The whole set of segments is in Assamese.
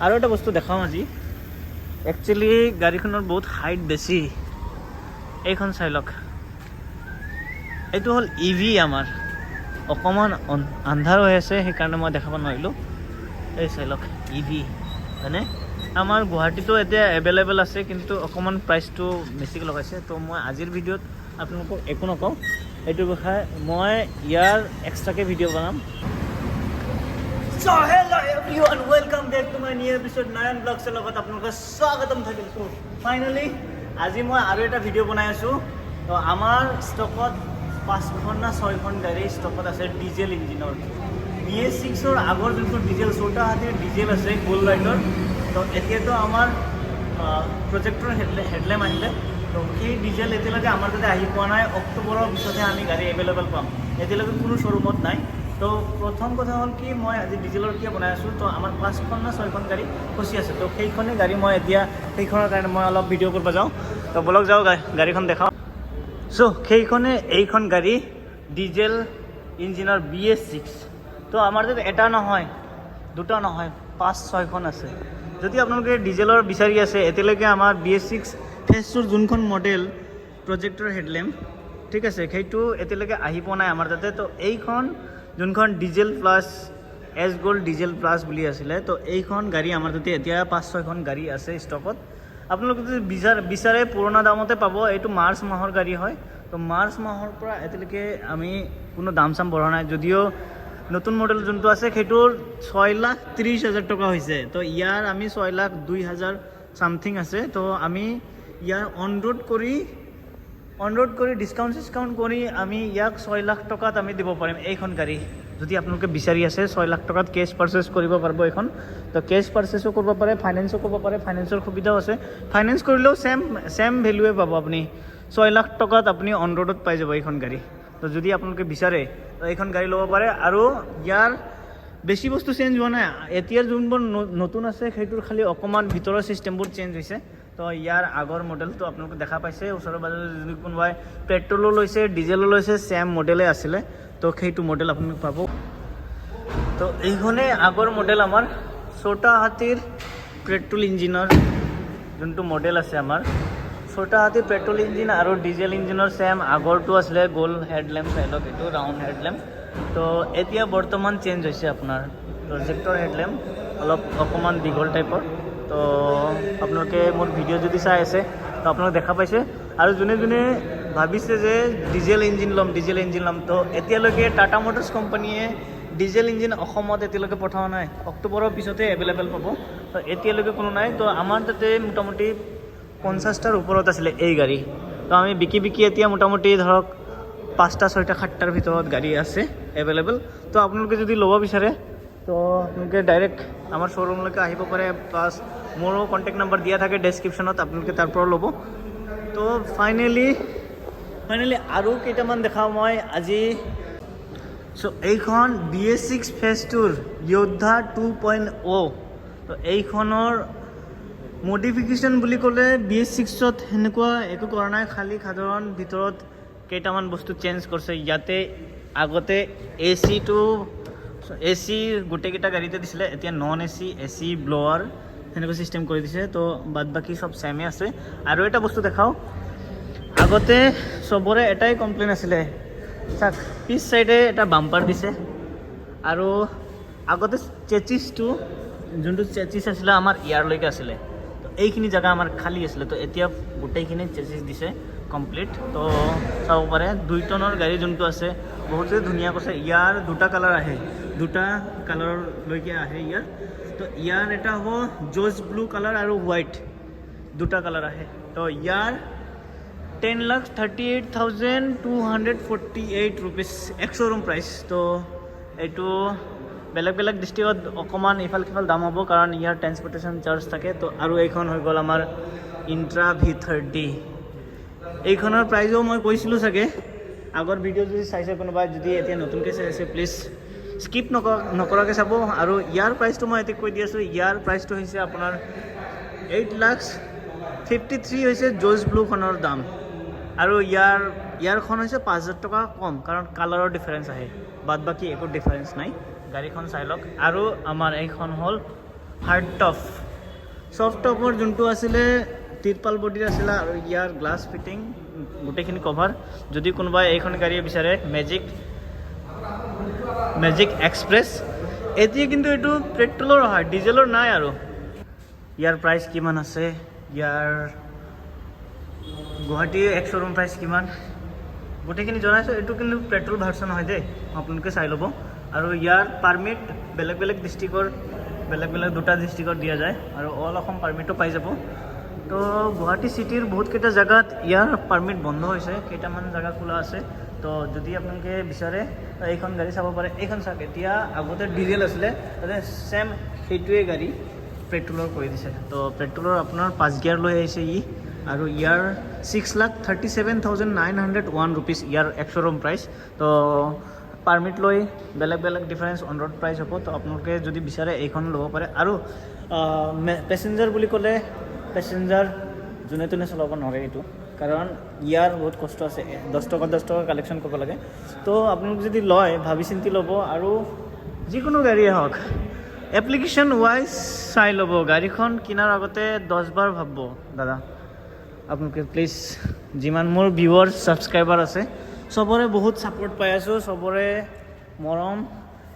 আৰু এটা বস্তু দেখাওঁ আজি একচুৱেলি গাড়ীখনৰ বহুত হাইট বেছি এইখন চাই লওক এইটো হ'ল ইভি আমাৰ অকণমান আন্ধাৰ হৈ আছে সেইকাৰণে মই দেখাব নোৱাৰিলোঁ এই চাই লওক ইভি হয়নে আমাৰ গুৱাহাটীতো এতিয়া এভেইলেবল আছে কিন্তু অকণমান প্ৰাইচটো বেছিকৈ লগাইছে তো মই আজিৰ ভিডিঅ'ত আপোনালোকক একো নকওঁ এইটো বিষয়ে মই ইয়াৰ এক্সট্ৰাকৈ ভিডিঅ' বনাম So hello everyone, welcome back to my new episode Nayan Vlogs er logot apnalok swagatam thakil. So finally আজি মই আৰু এটা ভিডিঅ' বনাই আছোঁ তো আমাৰ ষ্টকত 5খন না 6খন গাড়ী ষ্টকত আছে ডিজেল ইঞ্জিনৰ BS6ৰ আগৰ যোনটো ডিজেল ছোটা হাতীৰ ডিজেল আছে গোল্ড লাইটৰ তো এতিয়াতো আমাৰ প্ৰজেক্টৰ হেডলাইট আহিলে তো সেই ডিজেল এতিয়ালৈকে আমাৰ তাতে আহি পোৱা নাই অক্টোবৰৰ পিছতহে আমি গাড়ী এভেইলেবল পাম এতিয়ালৈকে কোনো শ্ব'ৰুমত নাই তো প্ৰথম কথা হ'ল কি মই আজি ডিজেলৰ কিয় বনাই আছোঁ তো আমাৰ 5খন না 6খন গাড়ী ফচি আছে তো সেইখনেই গাড়ী মই এতিয়া সেইখনৰ কাৰণে মই অলপ ভিডিঅ' কৰিব যাওঁ তো বলক যাওঁ গাড়ীখন দেখাওঁ চ' সেইখনে এইখন গাড়ী ডিজেল ইঞ্জিনৰ BS6 তো আমাৰ তাত এটা নহয় দুটা নহয় 5-6খন আছে যদি আপোনালোকে ডিজেলৰ বিচাৰি আছে এতিয়ালৈকে আমাৰ BS6 ফেজটোৰ যোনখন মডেল প্ৰজেক্টৰ হেডলেম্প ঠিক আছে সেইটো এতিয়ালৈকে আহি পোৱা নাই আমাৰ তাতে তো এইখন যোনখন diesel plus S gold diesel plus বুলি আছিলে তো এইখন গাড়ী আমাৰ তাতে এতিয়া 5-6খন গাড়ী আছে ষ্টকত আপোনালোকে যদি বিচাৰে পুৰণা দামতে পাব এইটো মাৰ্চ মাহৰ গাড়ী হয় তো মাৰ্চ মাহৰ পৰা এতিয়ালৈকে আমি কোনো দাম চাম বঢ়া নাই যদিও নতুন মডেল যোনটো আছে সেইটোৰ 6,30,000 টকা হৈছে তো ইয়াৰ আমি 6,02,000 সামথিং আছে তো আমি ইয়াৰ অন ৰোড কৰি ডিছকাউণ্ট কৰি আমি ইয়াক 6 লাখ টকাত আমি দিব পাৰিম এইখন গাড়ী যদি আপোনালোকে বিচাৰি আছে 6 লাখ টকাত কেছ পাৰ্চেছ কৰিব পাৰিব এইখন তো কেছ পাৰ্চেছো কৰিব পাৰে ফাইনেন্সো কৰিব পাৰে ফাইনেন্সৰ সুবিধাও আছে ফাইনেন্স কৰিলেও ছেম ভেলুৱে পাব আপুনি 6 লাখ টকাত আপুনি অন ৰোডত পাই যাব এইখন গাড়ী তো যদি আপোনালোকে বিচাৰে তো এইখন গাড়ী ল'ব পাৰে আৰু ইয়াৰ বেছি বস্তু চেঞ্জ হোৱা নাই এতিয়াৰ যোনবোৰ নতুন আছে সেইটোৰ খালি অকণমান ভিতৰৰ ছিষ্টেমবোৰ চেঞ্জ হৈছে তো ইয়াৰ আগৰ মডেলটো আপোনালোকে দেখা পাইছে ওচৰৰ পাজৰে যদি কোনোবাই পেট্ৰলো লৈছে ডিজেলো লৈছে ছেম মডেলে আছিলে তো সেইটো মডেল আপোনালোকে পাব তো এইখনে আগৰ মডেল আমাৰ ছোটা হাতীৰ পেট্ৰল ইঞ্জিনৰ যোনটো মডেল আছে আমাৰ ছোটা হাতীৰ পেট্ৰল ইঞ্জিন আৰু ডিজেল ইঞ্জিনৰ ছেম আগৰটো আছিলে গোল হেডলেম্প চাইলক এইটো ৰাউণ্ড হেডলেম্প তো এতিয়া বৰ্তমান চেঞ্জ হৈছে আপোনাৰ প্ৰজেক্টৰ হেডলেম্প অকণমান দীঘল টাইপৰ তো আপোনালোকে মোৰ ভিডিঅ' যদি চাই আছে তো আপোনালোকে দেখা পাইছে আৰু যোনে ভাবিছে যে ডিজেল ইঞ্জিন ল'ম তো এতিয়ালৈকে টাটা মটৰ্ছ কোম্পানীয়ে ডিজেল ইঞ্জিন অসমত এতিয়ালৈকে পঠোৱা নাই অক্টোবৰৰ পিছতে এভেইলেবল পাব তো এতিয়ালৈকে কোনো নাই তো আমাৰ তাতে মোটামুটি 50টাৰ ওপৰত আছিলে এই গাড়ী তো আমি বিকি এতিয়া মোটামুটি ধৰক 5টা 6টা 7টাৰ ভিতৰত গাড়ী আছে এভেইলেবল তো আপোনালোকে যদি ল'ব বিচাৰে তো আপোনালোকে ডাইৰেক্ট আমাৰ শ্ব'ৰুমলৈকে আহিব পাৰে প্লাছ মোৰো কণ্টেক্ট নাম্বাৰ দিয়া থাকে ডেছক্ৰিপশ্যনত আপোনালোকে তাৰ পৰা ল'ব তো ফাইনেলি আৰু কেইটামান দেখাওঁ মই আজি চ' এইখন BS6 ফেজটোৰ য়োদ্ধা 2.0 তো এইখনৰ মডিফিকেশ্যন বুলি ক'লে BS6ত সেনেকুৱা একো কৰা নাই খালি সাধাৰণ ভিতৰত কেইটামান বস্তু চেঞ্জ কৰিছে ইয়াতে আগতে AC গোটেইকেইটা গাড়ীতে দিছিলে এতিয়া নন AC ব্লৱাৰ সেনেকুৱা চিষ্টেম কৰি দিছে তো বাদ বাকী চব ছেমে আছে আৰু এটা বস্তু দেখাওঁ আগতে চবৰে এটাই কমপ্লেইন আছিলে চাওক পিছ চাইডে এটা বাম্পাৰ দিছে আৰু আগতে চেচিছটো যোনটো চেচিছ আছিলে আমাৰ ইয়াৰলৈকে আছিলে তো এইখিনি জেগা আমাৰ খালী আছিলে তো এতিয়া গোটেইখিনি চেচিছ দিছে কমপ্লিট তো চাব পাৰে 2 টনৰ গাড়ী যোনটো আছে বহুতে ধুনীয়া কৈছে ইয়াৰ দুটা কালাৰ আহে দুটা কালাৰলৈকে আহে ইয়াৰ তো ইয়াৰ এটা হ'ব জোজ ব্লু কালাৰ আৰু হোৱাইট দুটা কালাৰ আহে তো ইয়াৰ 10,38,248 rupees এক শ্ব'ৰুম প্ৰাইচ তো এইটো বেলেগ ডিষ্ট্ৰিক্টত অকণমান ইফাল সিফাল দাম হ'ব কাৰণ ইয়াৰ ট্ৰেন্সপৰ্টেশ্যন চাৰ্জ থাকে তো আৰু এইখন হৈ গ'ল আমাৰ ইণ্ট্ৰা V30 এইখনৰ প্ৰাইজো মই কৈছিলোঁ চাগে আগৰ ভিডিঅ' যদি চাইছে কোনোবাই যদি এতিয়া নতুনকৈ চাই আছে প্লিজ স্কিপ নকৰাকৈ চাব আৰু ইয়াৰ প্ৰাইচটো মই এতিয়া কৈ দি আছোঁ ইয়াৰ প্ৰাইচটো হৈছে আপোনাৰ 8,53,000 হৈছে জোজ ব্লুখনৰ দাম আৰু ইয়াৰখন হৈছে 5,000 টকা কম কাৰণ কালাৰৰ ডিফাৰেঞ্চ আহে বাদ বাকী একো ডিফাৰেঞ্চ নাই গাড়ীখন চাই লওক আৰু আমাৰ এইখন হ'ল হাৰ্ড টপ চফ্ট টপৰ যোনটো আছিলে তিৰপাল বডিৰ আছিলে আৰু ইয়াৰ গ্লাছ ফিটিং গোটেইখিনি কভাৰ যদি কোনোবাই এইখন গাড়ীয়ে বিচাৰে মেজিক এক্সপ্ৰেছ এতিয়া কিন্তু এইটো পেট্ৰলৰ হয় ডিজেলৰ নাই আৰু ইয়াৰ প্ৰাইচ কিমান আছে ইয়াৰ গুৱাহাটী এক শ্ব'ৰুম প্ৰাইচ কিমান গোটেইখিনি জনাইছোঁ এইটো কিন্তু পেট্ৰল ভাৰ্চন হয় দেই আপোনালোকে চাই ল'ব আৰু ইয়াৰ পাৰ্মিট বেলেগ বেলেগ ডিষ্ট্ৰিক্টৰ বেলেগ দুটা ডিষ্ট্ৰিক্টত দিয়া যায় আৰু অল অসম পাৰ্মিটো পাই যাব তো গুৱাহাটী চিটিৰ বহুতকেইটা জেগাত ইয়াৰ পাৰ্মিট বন্ধ হৈছে কেইটামান জেগা খোলা আছে তো যদি আপোনালোকে বিচাৰে এইখন গাড়ী চাব পাৰে এইখন চাওক এতিয়া আগতে ডিজেল আছিলে তাতে ছেম সেইটোৱে গাড়ী পেট্ৰলৰ কৰি দিছে তো পেট্ৰলৰ আপোনাৰ 5 গিয়াৰ লৈ আহিছে আৰু ইয়াৰ 6,37,901 ৰুপিজ ইয়াৰ এক শ্ব'ৰুম প্ৰাইচ তো পাৰ্মিট লৈ বেলেগ ডিফাৰেঞ্চ অন ৰোড প্ৰাইচ হ'ব তো আপোনালোকে যদি বিচাৰে এইখন ল'ব পাৰে আৰু পেচেঞ্জাৰ বুলি ক'লে পেচেঞ্জাৰ যোনে তোনে চলাব নোৱাৰে এইটো কাৰণ ইয়াৰ বহুত কষ্ট আছে 10 টকা কালেকশ্যন কৰিব লাগে তো আপোনালোকে যদি লয় ভাবি চিন্তি ল'ব আৰু যিকোনো গাড়ীয়ে হওক এপ্লিকেশ্যন ৱাইজ চাই ল'ব গাড়ীখন কিনাৰ আগতে 10 বাৰ ভাবিব দাদা আপোনালোকে প্লিজ যিমান মোৰ ভিউৱাৰ্ছ ছাবস্ক্ৰাইবাৰ আছে চবৰে বহুত ছাপোৰ্ট পাই আছোঁ চবৰে মৰম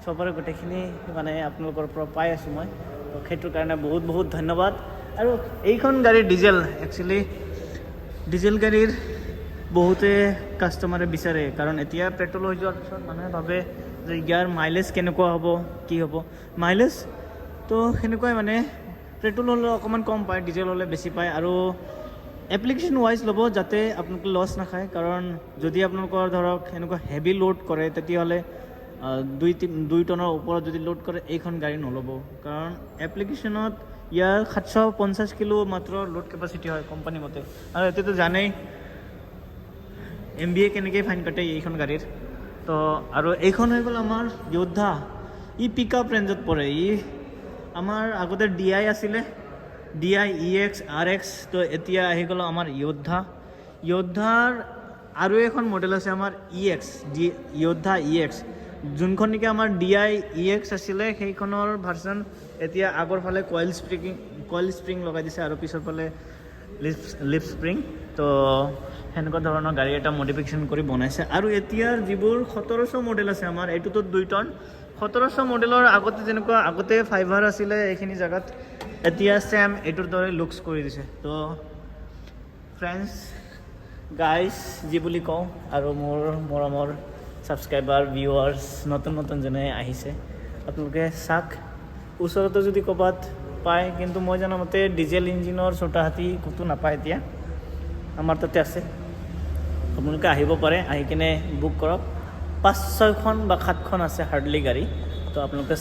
চবৰে গোটেইখিনি মানে আপোনালোকৰ পৰা পাই আছোঁ মই তো সেইটোৰ কাৰণে বহুত ধন্যবাদ আৰু এইখন গাড়ী ডিজেল একচুৱেলি ডিজেল গাড়ীৰ বহুতে কাষ্টমাৰে বিচাৰে কাৰণ এতিয়া পেট্ৰল হৈ যোৱাৰ পিছত মানুহে ভাবে যে ইয়াৰ মাইলেজ কেনেকুৱা হ'ব কি হ'ব মাইলেজ তো সেনেকুৱাই মানে পেট্ৰল হ'লে অকণমান কম পায় ডিজেল হ'লে বেছি পায় আৰু এপ্লিকেশ্যন ৱাইজ ল'ব যাতে আপোনালোকে লছ নাখায় কাৰণ যদি আপোনালোকৰ ধৰক এনেকুৱা হেভি লোড কৰে তেতিয়াহ'লে 2 টনৰ ওপৰত যদি লোড কৰে এইখন গাড়ী নল'ব কাৰণ এপ্লিকেশ্যনত ইয়াৰ 750 কিলো মাত্ৰ লোড কেপাচিটি হয় কোম্পানী মতে আৰু এতিয়াতো জানেই MBA কেনেকৈ ফাইন কাটে এইখন গাড়ীৰ তো আৰু এইখন হৈ গ'ল আমাৰ যোদ্ধা পিক আপ ৰেঞ্জত পৰে আমাৰ আগতে DI আছিলে DI EX RX তো এতিয়া আহি গ'ল আমাৰ যোদ্ধাৰ আৰু এখন মডেল আছে আমাৰ EX যোদ্ধা EX যোনখন নেকি আমাৰ DI EX আছিলে সেইখনৰ ভাৰ্চন এতিয়া আগৰ ফালে কইল স্প্ৰিং লগাই দিছে আৰু পিছৰ ফালে লিপ স্প্ৰিং তো সেনেকুৱা ধৰণৰ গাড়ী এটা মডিফিকেশ্যন কৰি বনাইছে আৰু এতিয়াৰ যিবোৰ 1700 মডেল আছে আমাৰ এইটোতো 2 টন 1700 মডেলৰ আগতে যেনেকুৱা আগতে ফাইভাৰ আছিলে এইখিনি জেগাত এতিয়া ছেম এইটোৰ দৰে লুকছ কৰি দিছে তো ফ্ৰেণ্ডছ গাইজ যি বুলি কওঁ আৰু মোৰ মৰমৰ ছাবস্ক্ৰাইবাৰ ভিউৱাৰ্ছ নতুন যোনে আহিছে আপোনালোকে চাওক ওচৰতে যদি ক'ৰবাত পায় কিন্তু মই জনামতে ডিজেল ইঞ্জিনৰ ছোটা হাতী ক'তো নাপায় এতিয়া আমাৰ তাতে আছে আপোনালোকে আহিব পাৰে আহি কিনে বুক কৰক 5-6খন বা 7খন আছে হাৰ্ডলি গাড়ী তো আপোনালোকে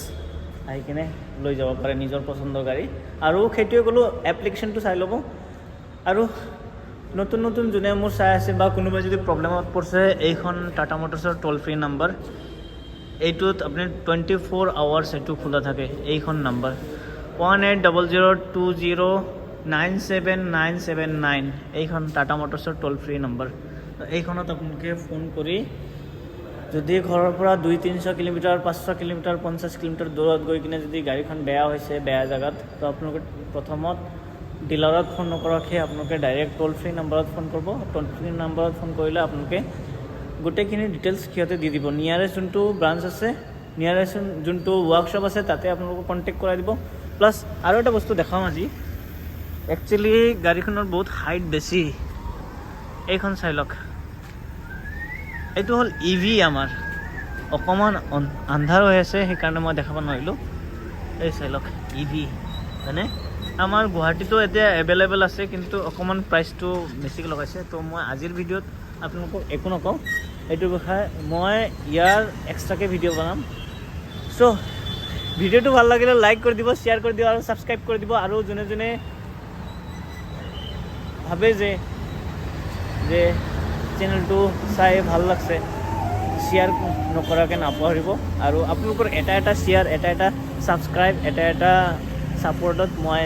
আহি কিনে লৈ যাব পাৰে নিজৰ পচন্দৰ গাড়ী আৰু সেইটোৱে ক'লোঁ এপ্লিকেশ্যনটো চাই ল'ব আৰু নতুন যোনে মোৰ চাই আছে বা কোনোবাই যদি প্ৰব্লেমত পৰিছে এইখন টাটা মটৰ্ছৰ টোল ফ্ৰী নাম্বাৰ এইটোত আপুনি 24 আৱাৰ্ছ এইটো খোলা থাকে এইখন নাম্বাৰ 180020979979 এইখন টাটা মটৰ্ছৰ টোল ফ্ৰী নাম্বাৰ এইখনত আপোনালোকে ফোন কৰি যদি ঘৰৰ পৰা 200-300 কিলোমিটাৰ 500 কিলোমিটাৰ 50 কিলোমিটাৰ দূৰত গৈ কিনে যদি গাড়ীখন বেয়া হৈছে বেয়া জেগাত তো আপোনালোকে প্ৰথমত ডিলাৰত ফোন নকৰাকৈ আপোনালোকে ডাইৰেক্ট টোল ফ্ৰী নাম্বাৰত ফোন কৰিব টোল ফ্ৰী নাম্বাৰত ফোন কৰিলে আপোনালোকে গোটেইখিনি ডিটেইলছ সিহঁতে দি দিব নিয়াৰেষ্ট যোনটো ব্ৰাঞ্চ আছে নিয়াৰেষ্ট যোনটো ৱৰ্কশ্বপ আছে তাতে আপোনালোকক কণ্টেক্ট কৰাই দিব প্লাছ আৰু এটা বস্তু দেখাওঁ আজি একচুৱেলি গাড়ীখনৰ বহুত হাইট বেছি এইখন চাই লওক এইটো হ'ল EV আমাৰ অকণমান আন্ধাৰ হৈ আছে সেইকাৰণে মই দেখাব নোৱাৰিলোঁ এই চাই লওক EV হয়নে আমাৰ গুৱাহাটীতো এতিয়া এভেইলেবল আছে কিন্তু অকণমান প্ৰাইচটো বেছিকৈ লগাইছে তো মই আজিৰ ভিডিঅ'ত আপোনালোকক একো নকওঁ এইটো বিষয়ে মই ইয়াৰ এক্সট্ৰাকৈ ভিডিঅ' বনাম চ' ভিডিঅ'টো ভাল লাগিলে লাইক কৰি দিব শ্বেয়াৰ কৰি দিব আৰু ছাবস্ক্ৰাইব কৰি দিব আৰু যোনে ভাবে যে চেনেলটো চাই ভাল লাগছে শ্বেয়াৰ নকৰাকৈ নাপাহৰিব আৰু আপোনালোকৰ এটা শ্বেয়াৰ এটা ছাবস্ক্ৰাইব এটা ছাপোৰ্টত মই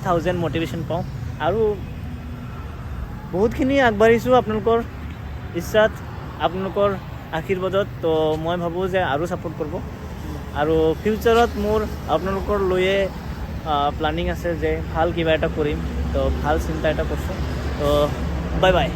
1000 মটিভেশ্যন পাওঁ আৰু বহুতখিনি আগবাঢ়িছোঁ আপোনালোকৰ ইচ্ছাত আপোনালোকৰ আশীৰ্বাদত তো মই ভাবোঁ যে আৰু ছাপোৰ্ট কৰিব আৰু ফিউচাৰত মোৰ আপোনালোকৰ লৈয়ে প্লানিং আছে যে ভাল কিবা এটা কৰিম তো ভাল চিন্তা এটা কৰিছোঁ তো বাই বাই